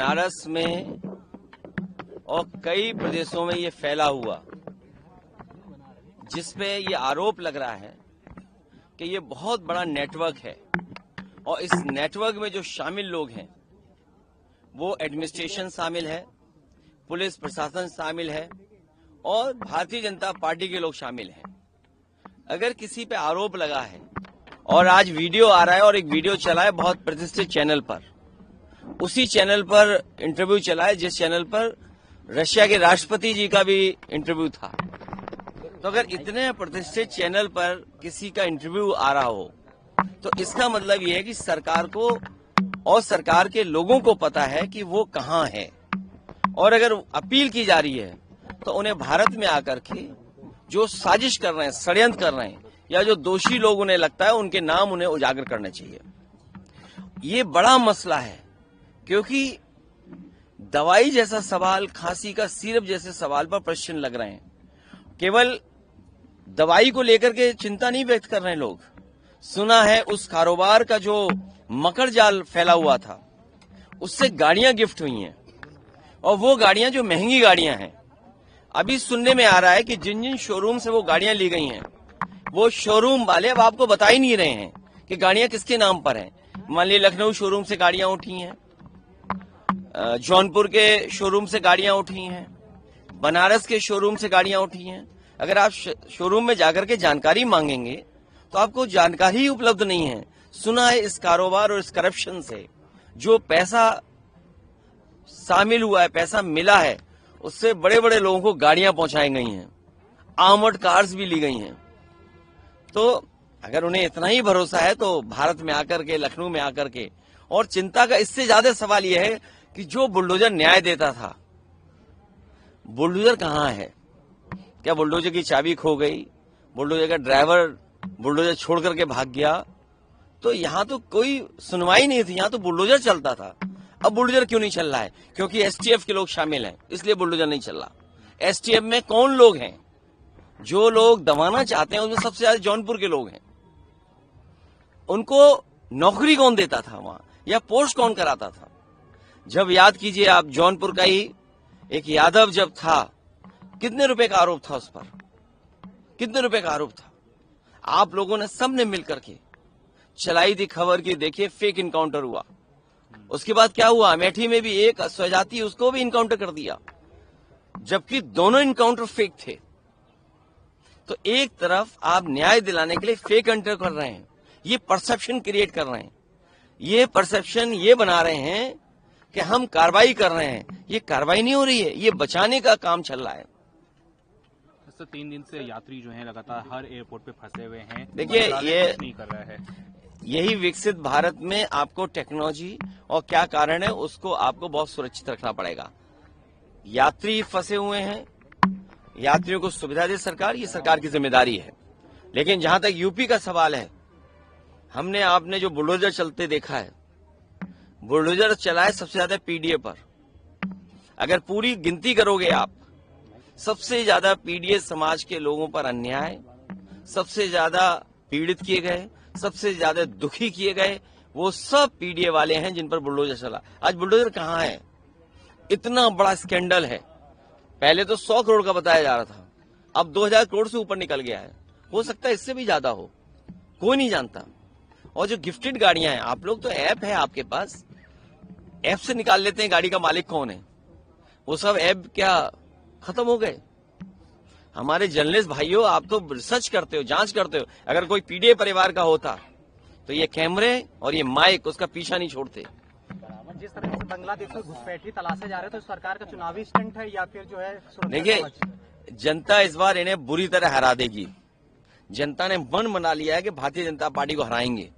बनारस में और कई प्रदेशों में ये फैला हुआ, जिसपे ये आरोप लग रहा है कि ये बहुत बड़ा नेटवर्क है और इस नेटवर्क में जो शामिल लोग हैं वो एडमिनिस्ट्रेशन शामिल है, पुलिस प्रशासन शामिल है और भारतीय जनता पार्टी के लोग शामिल हैं। अगर किसी पे आरोप लगा है और आज वीडियो आ रहा है और एक वीडियो चला है बहुत प्रतिष्ठित चैनल पर, उसी चैनल पर इंटरव्यू चला है जिस चैनल पर रशिया के राष्ट्रपति जी का भी इंटरव्यू था, तो अगर इतने प्रतिष्ठित चैनल पर किसी का इंटरव्यू आ रहा हो तो इसका मतलब यह है कि सरकार को और सरकार के लोगों को पता है कि वो कहां है। और अगर अपील की जा रही है तो उन्हें भारत में आकर के जो साजिश कर रहे हैं, षड्यंत्र कर रहे हैं या जो दोषी लोग उन्हें लगता है उनके नाम उन्हें उजागर करने चाहिए। ये बड़ा मसला है क्योंकि दवाई जैसा सवाल, खांसी का सिरप जैसे सवाल पर प्रश्न लग रहे हैं। केवल दवाई को लेकर के चिंता नहीं व्यक्त कर रहे हैं लोग। सुना है उस कारोबार का जो मकर जाल फैला हुआ था उससे गाड़ियां गिफ्ट हुई हैं और वो गाड़ियां जो महंगी गाड़ियां हैं, अभी सुनने में आ रहा है कि जिन जिन शोरूम से वो गाड़ियां ली गई हैं वो शोरूम वाले अब आपको बता ही नहीं रहे हैं कि गाड़ियां किसके नाम पर हैं। मान लीजिए लखनऊ शोरूम से गाड़ियां उठी हैं, जौनपुर के शोरूम से गाड़ियां उठी हैं, बनारस के शोरूम से गाड़ियां उठी हैं। अगर आप शोरूम में जाकर के जानकारी मांगेंगे तो आपको जानकारी उपलब्ध नहीं है। सुना है इस कारोबार और इस करप्शन से जो पैसा शामिल हुआ है, पैसा मिला है, उससे बड़े बड़े लोगों को गाड़ियां पहुंचाई गई हैं, आर्मर्ड कार्स भी ली गई हैं। तो अगर उन्हें इतना ही भरोसा है तो भारत में आकर के, लखनऊ में आकर के, और चिंता का इससे ज्यादा सवाल यह है कि जो बुलडोजर न्याय देता था, बुलडोजर कहां है? क्या बुलडोजर की चाबी खो गई? बुलडोजर का ड्राइवर बुलडोजर छोड़ करके भाग गया? तो यहां तो कोई सुनवाई नहीं थी, यहां तो बुलडोजर चलता था। अब बुलडोजर क्यों नहीं चल रहा है? क्योंकि एसटीएफ के लोग शामिल हैं, इसलिए बुलडोजर नहीं चल रहा। एसटीएफ में कौन लोग हैं? जो लोग दबाना चाहते हैं उसमें सबसे ज्यादा जौनपुर के लोग हैं। उनको नौकरी कौन देता था वहां, या पोस्ट कौन कराता था? जब याद कीजिए आप, जौनपुर का ही एक यादव जब था, कितने रुपए का आरोप था उस पर? कितने रुपए का आरोप था? आप लोगों ने सबने मिलकर के चलाई थी खबर की, देखिए फेक इनकाउंटर हुआ। उसके बाद क्या हुआ? अमेठी में भी एक स्वजाति, उसको भी इनकाउंटर कर दिया, जबकि दोनों इनकाउंटर फेक थे। तो एक तरफ आप न्याय दिलाने के लिए फेक एंटर कर रहे हैं, ये परसेप्शन क्रिएट कर रहे हैं, ये परसेप्शन ये बना रहे हैं कि हम कार्रवाई कर रहे हैं। ये कार्रवाई नहीं हो रही है, ये बचाने का काम चल रहा है। 3 दिन से यात्री जो हैं लगातार हर एयरपोर्ट पे फंसे हुए हैं। देखिए, ये नहीं कर रहा है। यही विकसित भारत में आपको टेक्नोलॉजी और क्या कारण है उसको आपको बहुत सुरक्षित रखना पड़ेगा। यात्री फंसे हुए हैं, यात्रियों को सुविधा दे सरकार, ये सरकार की जिम्मेदारी है। लेकिन जहां तक यूपी का सवाल है, हमने आपने जो बुलडोजर चलते देखा है, बुलडोजर चला है सबसे ज्यादा पीडीए पर। अगर पूरी गिनती करोगे आप, सबसे ज्यादा पीडीए समाज के लोगों पर अन्याय, सबसे ज्यादा पीड़ित किए गए, सबसे ज्यादा दुखी किए गए, वो सब पीडीए वाले हैं जिन पर बुलडोजर चला। आज बुलडोजर कहां है? इतना बड़ा स्कैंडल है। पहले तो 100 करोड़ का बताया जा रहा था, अब 2000 करोड़ से ऊपर निकल गया है। हो सकता है इससे भी ज्यादा हो, कोई नहीं जानता। और जो गिफ्टेड गाड़ियां हैं, आप लोग तो ऐप है आपके पास, ऐप से निकाल लेते हैं गाड़ी का मालिक कौन है। वो सब ऐप क्या खत्म हो गए? हमारे जर्नलिस्ट भाइयों, आप तो रिसर्च करते हो, जांच करते हो। अगर कोई पीडीए परिवार का होता तो ये कैमरे और ये माइक उसका पीछा नहीं छोड़ते। जिस तरह से बांग्लादेश में घुसपैठी तलाशे जा रहे हैं, तो सरकार का चुनावी स्टंट है या फिर जो है? देखिए, जनता इस बार इन्हें बुरी तरह हरा देगी। जनता ने मन बना लिया है कि भारतीय जनता पार्टी को हराएंगे।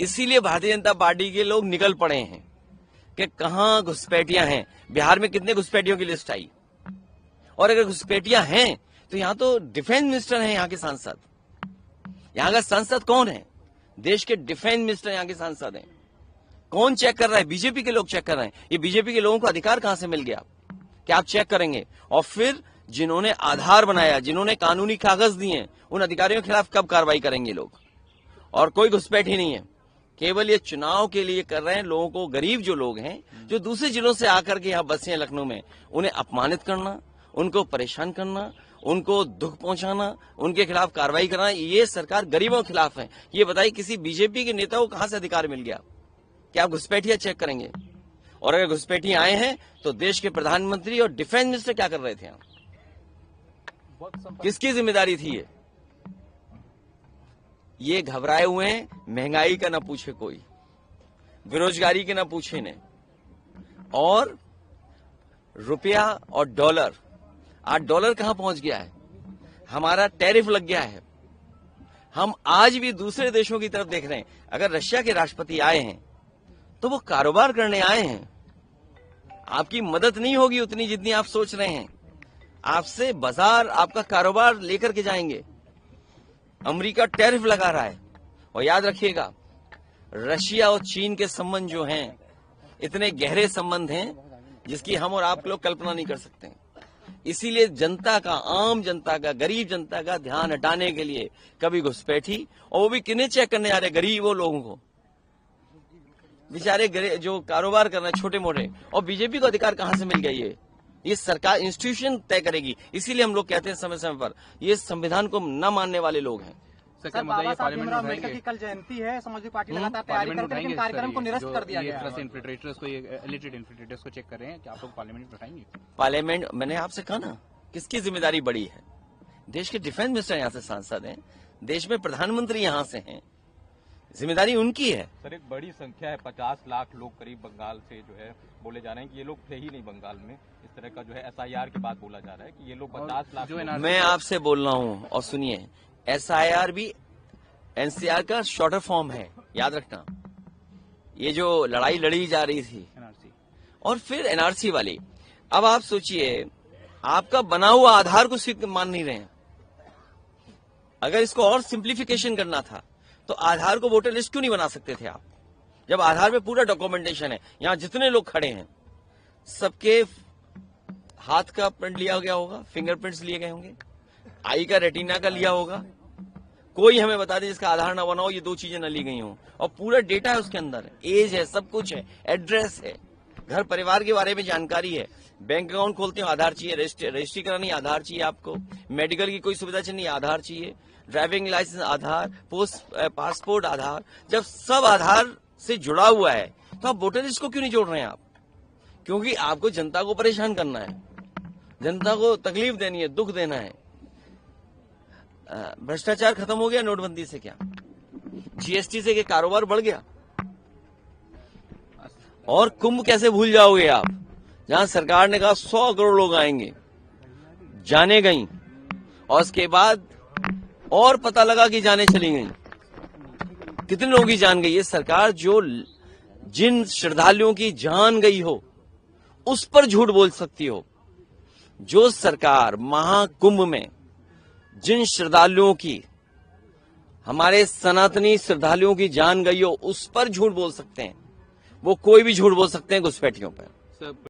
इसीलिए भारतीय जनता पार्टी के लोग निकल पड़े हैं कि कहां घुसपैठियां हैं। बिहार में कितने घुसपैठियों की लिस्ट आई, और अगर घुसपैठियां हैं तो यहाँ तो डिफेंस मिनिस्टर हैं, यहाँ के सांसद। यहाँ का सांसद कौन है? देश के डिफेंस मिनिस्टर यहाँ के सांसद हैं। कौन चेक कर रहा है? बीजेपी के लोग चेक कर रहे हैं। ये बीजेपी के लोगों को अधिकार कहां से मिल गया कि आप चेक करेंगे? और फिर जिन्होंने आधार बनाया, जिन्होंने कानूनी कागज दिए, उन अधिकारियों के खिलाफ कब कार्रवाई करेंगे लोग? और कोई घुसपैठी नहीं है। केवल ये चुनाव के लिए कर रहे हैं। लोगों को, गरीब जो लोग हैं, जो दूसरे जिलों से आकर के यहाँ बसे हैं लखनऊ में, उन्हें अपमानित करना, उनको परेशान करना, उनको दुख पहुंचाना, उनके खिलाफ कार्रवाई करना, ये सरकार गरीबों के खिलाफ है। ये बताइए किसी बीजेपी के नेता को कहां से अधिकार मिल गया? क्या आप घुसपैठिया चेक करेंगे? और अगर घुसपैठिया आए हैं तो देश के प्रधानमंत्री और डिफेंस मिनिस्टर क्या कर रहे थे? किसकी जिम्मेदारी थी ये घबराए हुए हैं। महंगाई का ना पूछे कोई, बेरोजगारी के ना पूछे ने, और रुपया और डॉलर, आज डॉलर कहां पहुंच गया है? हमारा टैरिफ लग गया है। हम आज भी दूसरे देशों की तरफ देख रहे हैं। अगर रशिया के राष्ट्रपति आए हैं तो वो कारोबार करने आए हैं। आपकी मदद नहीं होगी उतनी जितनी आप सोच रहे हैं। आपसे बाजार, आपका कारोबार लेकर के जाएंगे। अमेरिका टैरिफ लगा रहा है। और याद रखिएगा, रशिया और चीन के संबंध जो हैं, इतने गहरे संबंध हैं जिसकी हम और आप लोग कल्पना नहीं कर सकते। इसीलिए जनता का, आम जनता का, गरीब जनता का ध्यान हटाने के लिए कभी घुसपैठी, और वो भी किन्हें चेक करने आ रहे? गरीबों लोगों को, बेचारे जो कारोबार कर रहे हैं छोटे मोटे। और बीजेपी को अधिकार कहां से मिल गया? ये सरकार, इंस्टीट्यूशन तय करेगी। इसीलिए हम लोग कहते हैं समय समय पर, ये संविधान को न मानने वाले लोग हैं। सर, बाबा साहब भीमराव अम्बेडकर की कल जयंती है, समाजवादी पार्टी लगातार तैयारी कर रही है, लेकिन कार्यक्रम को निरस्त कर दिया गया है। इन्फिल्ट्रेटर्स को चेक कर रहे हैं, क्या आप लोग पार्लियामेंट में बैठाएंगे? पार्लियामेंट, मैंने आपसे कहा ना, किसकी जिम्मेदारी बड़ी है? देश के डिफेंस मिनिस्टर यहाँ से सांसद हैं, देश में प्रधानमंत्री यहाँ से हैं, जिम्मेदारी उनकी है। सर, एक बड़ी संख्या है, 50 लाख लोग करीब बंगाल से जो है बोले जा रहे हैं कि ये लोग थे ही नहीं बंगाल में। इस तरह का जो है SIR के बाद बोला जा रहा है कि ये लोग 50 लाख। मैं आपसे बोल रहा हूँ, और सुनिए, SIR भी NCR का शॉर्टर फॉर्म है, याद रखना। ये जो लड़ाई लड़ी जा रही थी, और फिर NRC वाली। अब आप सोचिए, आपका बना हुआ आधार को मान नहीं रहे हैं। अगर इसको और सिंप्लीफिकेशन करना था तो आधार को वोटर लिस्ट क्यों नहीं बना सकते थे आप? जब आधार पे पूरा डॉक्यूमेंटेशन है, यहां जितने लोग खड़े हैं सबके हाथ का प्रिंट लिया गया होगा, फिंगरप्रिंट्स लिए गए होंगे, आई का, रेटिना का लिया होगा। कोई हमें बता दे जिसका आधार ना बना हो, ये दो चीजें न ली गई हों। और पूरा डेटा है उसके अंदर, एज है, सब कुछ है, एड्रेस है, घर परिवार के बारे में जानकारी है। बैंक अकाउंट खोलते हो, आधार चाहिए, रजिस्ट्री करानी, आधार चाहिए आपको, मेडिकल की कोई सुविधा चाहिए, आधार चाहिए, ड्राइविंग लाइसेंस आधार, पासपोर्ट आधार। जब सब आधार से जुड़ा हुआ है तो आप वोटर लिस्ट को क्यों नहीं जोड़ रहे हैं आप? क्योंकि आपको जनता को परेशान करना है, जनता को तकलीफ देनी है, दुख देना है। भ्रष्टाचार खत्म हो गया नोटबंदी से? क्या GST से के कारोबार बढ़ गया? और कुंभ कैसे भूल जाओगे आप, जहां सरकार ने कहा 100 करोड़ लोग आएंगे, जाने गई, और उसके बाद और पता लगा कि जाने चली गई। कितने लोगों की जान गई? ये सरकार जो जिन श्रद्धालुओं की जान गई हो उस पर झूठ बोल सकती हो। जो सरकार महाकुंभ में जिन श्रद्धालुओं की, हमारे सनातनी श्रद्धालुओं की जान गई हो, उस पर झूठ बोल सकते हैं। वो कोई भी झूठ बोल सकते हैं घुसपैठियों पर।